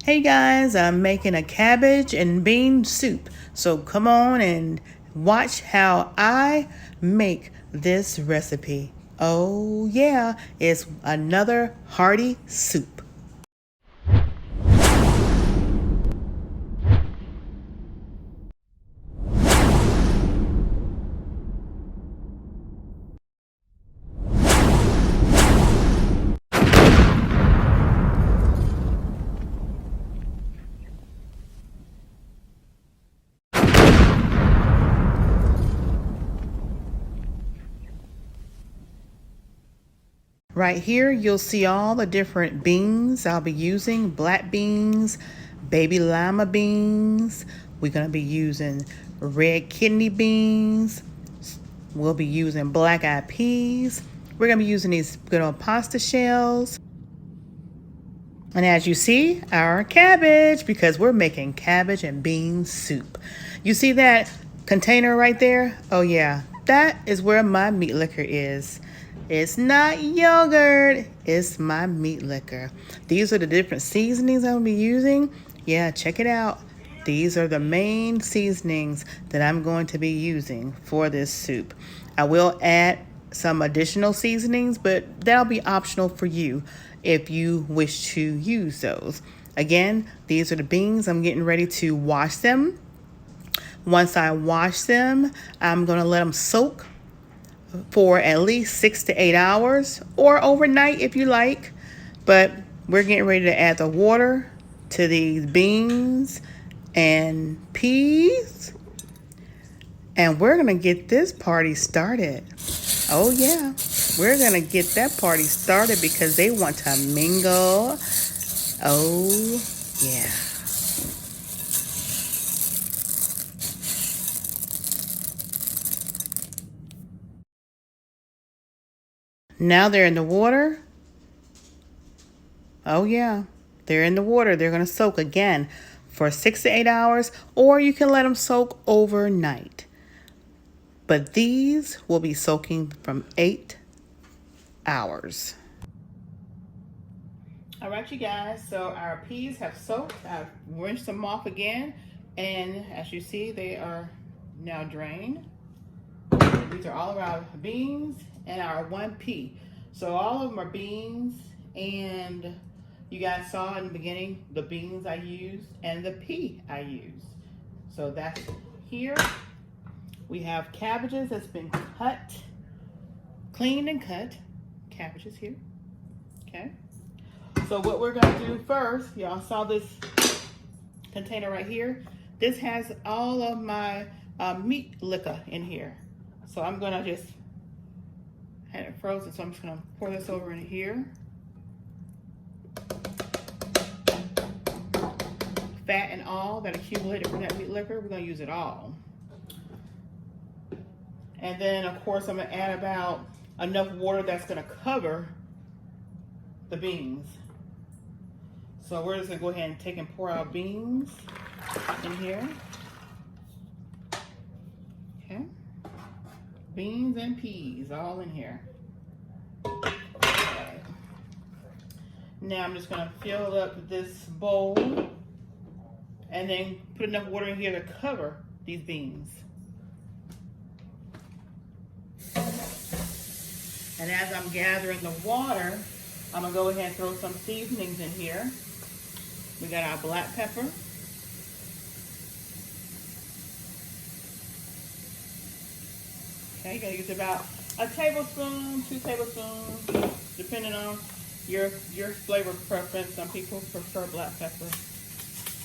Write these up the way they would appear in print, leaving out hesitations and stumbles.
Hey guys, I'm making a cabbage and bean soup. So come on and watch how I make this recipe. Oh yeah, it's another hearty soup. Right here, you'll see all the different beans I'll be using. Black beans, baby lima beans. We're gonna be using red kidney beans. We'll be using black-eyed peas. We're gonna be using these good old pasta shells. And as you see, our cabbage, because we're making cabbage and bean soup. You see that container right there? Oh yeah, that is where my meat liquor is. It's not yogurt, it's my meat liquor. These are the different seasonings I'll be using. Yeah, check it out. These are the main seasonings that I'm going to be using for this soup. I will add some additional seasonings, but that'll be optional for you if you wish to use those. Again, these are the beans. I'm getting ready to wash them. Once I wash them, I'm going to let them soak for at least 6 to 8 hours or overnight if you like. But we're getting ready to add the water to these beans and peas. And we're going to get this party started. Oh yeah, we're going to get that party started because they want to mingle. Oh yeah. Now they're in the water. Oh yeah, they're in the water. They're going to soak again for 6 to 8 hours, or you can let them soak overnight. But these will be soaking from 8 hours. All right, you guys, so our peas have soaked. I've rinsed them off again, and as you see, they are now drained. These are all of our beans and our one pea. So all of them are beans, and you guys saw in the beginning the beans I used and the pea I used. So that's here. We have cabbages that's been cut, cleaned and cut. Cabbages here, okay? So what we're gonna do first, y'all saw this container right here. This has all of my meat liquor in here. So I'm gonna just, had it frozen, so I'm just gonna pour this over in here. Fat and all that accumulated from that meat liquor, we're gonna use it all. And then of course I'm gonna add about enough water that's gonna cover the beans. So we're just gonna go ahead and take and pour our beans in here. Okay. Beans and peas all in here. Okay. Now I'm just gonna fill up this bowl and then put enough water in here to cover these beans. And as I'm gathering the water, I'm gonna go ahead and throw some seasonings in here. We got our black pepper. Okay, you're gonna use about a tablespoon, 2 tablespoons, depending on your flavor preference. Some people prefer black pepper.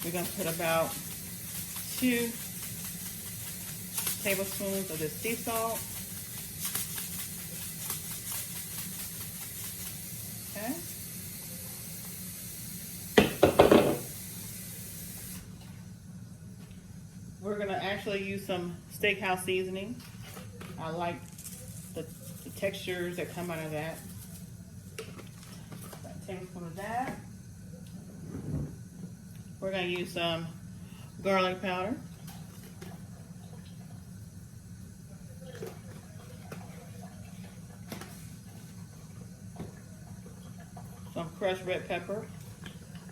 We're gonna put about 2 tablespoons of this sea salt. Okay. We're gonna actually use some steakhouse seasoning. I like the textures that come out of that. About a tablespoon of that. We're gonna use some garlic powder. Some crushed red pepper.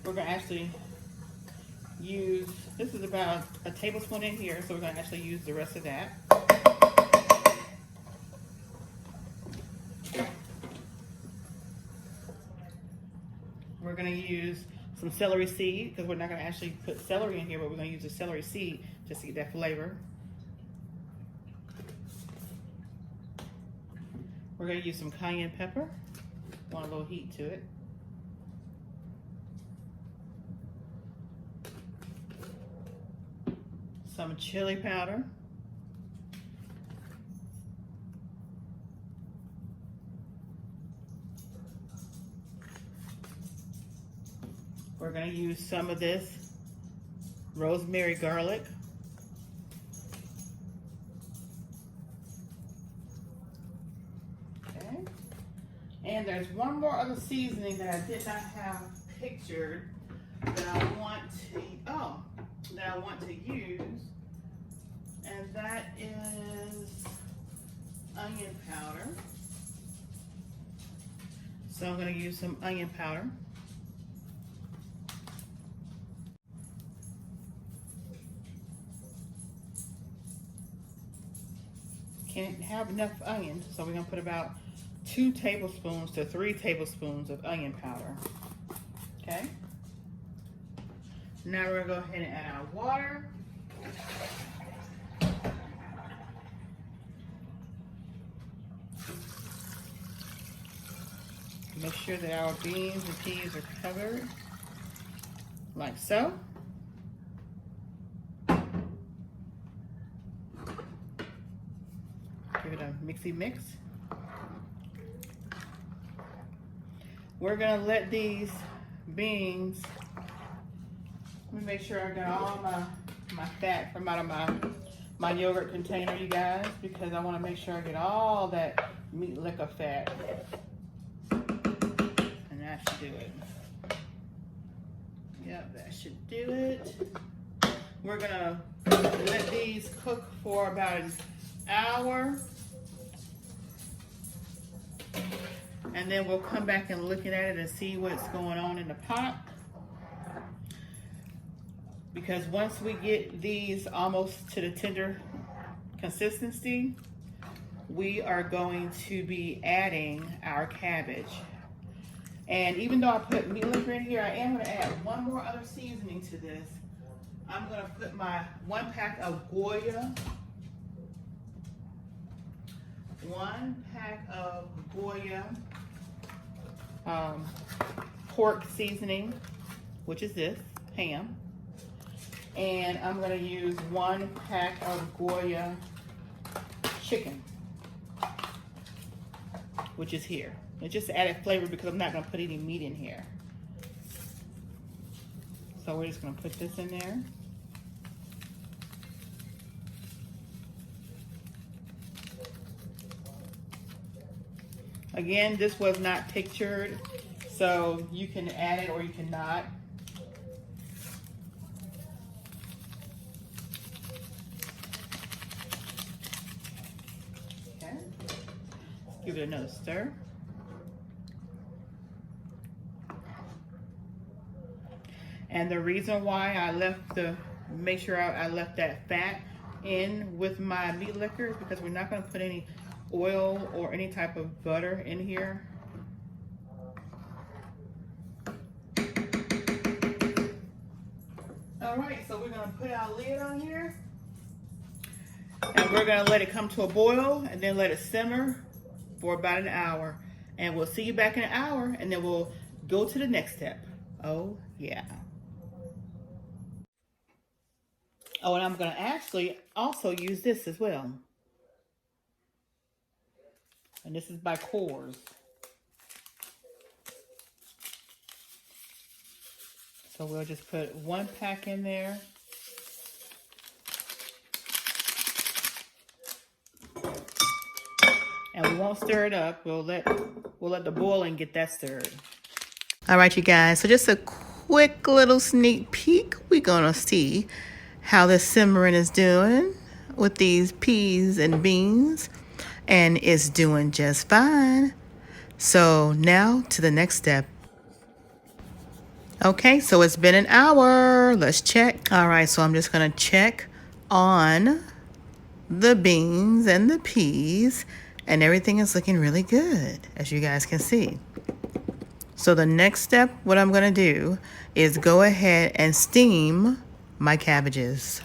We're gonna actually use, this is about a tablespoon in here, so we're gonna actually use the rest of that. We're gonna use some celery seed, because we're not gonna actually put celery in here, but we're gonna use the celery seed just to get that flavor. We're gonna use some cayenne pepper. Want a little heat to it. Some chili powder. We're gonna use some of this rosemary garlic. Okay. And there's one more other seasoning that I did not have pictured that I want to use, and that is onion powder. So I'm going to use some onion powder. Can't have enough onion, so we're going to put about 2 tablespoons to 3 tablespoons of onion powder. Okay. Now we're going to go ahead and add our water. Make sure that our beans and peas are covered, like so. Give it a mixy mix. We're gonna let these beans, let me make sure I got all my fat from out of my yogurt container, you guys, because I want to make sure I get all that meat liquor fat. And that should do it. Yep, that should do it. We're gonna let these cook for about an hour. And then we'll come back and look at it and see what's going on in the pot. Because once we get these almost to the tender consistency, we are going to be adding our cabbage. And even though I put meat liquor in here, I am going to add one more other seasoning to this. I'm going to put my 1 pack of Goya. 1 pack of Goya pork seasoning, which is this, ham. And I'm going to use 1 pack of Goya chicken, which is here. It just added flavor because I'm not going to put any meat in here. So we're just going to put this in there. Again, this was not pictured, so you can add it or you cannot. Okay. Give it another stir. And the reason why I left make sure I left that fat in with my meat liquor is because we're not going to put any oil or any type of butter in here. All right, so we're going to put our lid on here and we're going to let it come to a boil and then let it simmer for about an hour. And we'll see you back in an hour and then we'll go to the next step. Oh yeah. Oh, and I'm going to actually also use this as well. And this is by Coors. So we'll just put 1 pack in there. And we won't stir it up. We'll let the boiling get that stirred. All right, you guys. So just a quick little sneak peek. We're gonna see how the simmering is doing with these peas and beans. And it's doing just fine. So now to the next step. Okay, so it's been an hour. Let's check. All right, so I'm just gonna check on the beans and the peas, and everything is looking really good, as you guys can see. So the next step, what I'm gonna do is go ahead and steam my cabbages.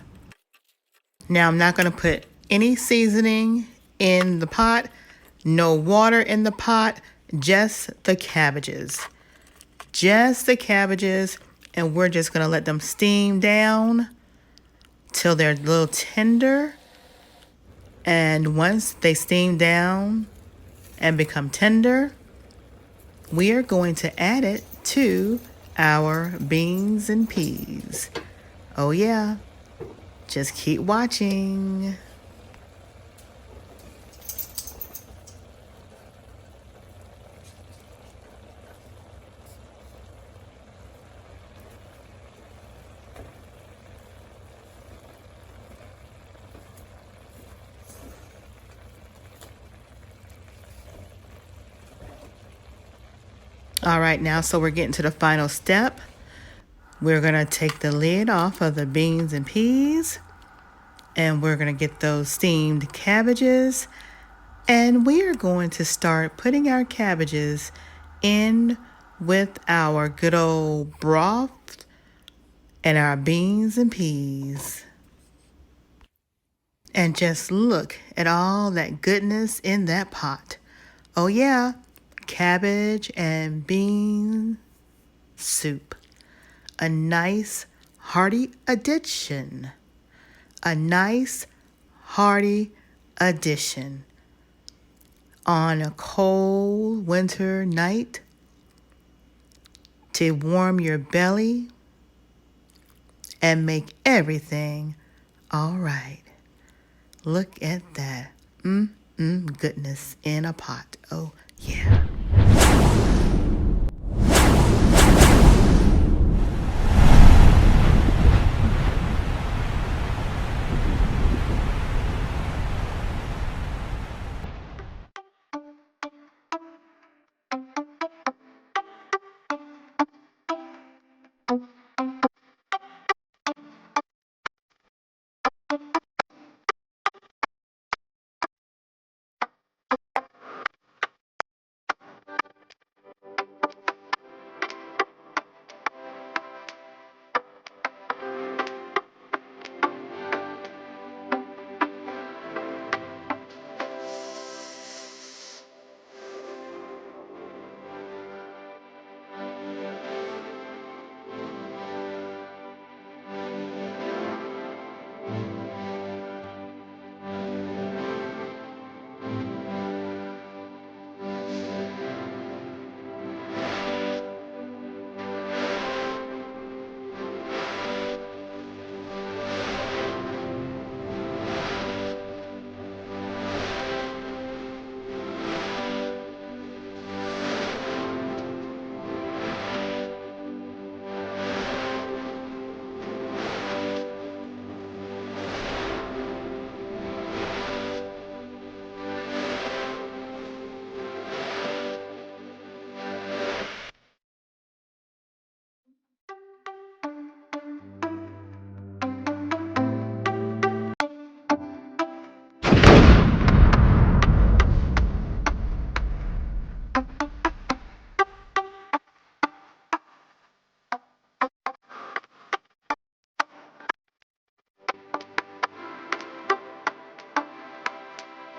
Now I'm not gonna put any seasoning in the pot, no water in the pot, just the cabbages. Just the cabbages, and we're just gonna let them steam down till they're a little tender. And once they steam down and become tender, we are going to add it to our beans and peas. Oh yeah, just keep watching. All right, now, so we're getting to the final step. We're gonna take the lid off of the beans and peas, and we're gonna get those steamed cabbages, and we are going to start putting our cabbages in with our good old broth and our beans and peas. And just look at all that goodness in that pot. Oh yeah, cabbage and bean soup. A nice hearty addition. A nice hearty addition on a cold winter night to warm your belly and make everything all right. Look at that. Goodness in a pot. Oh, yeah.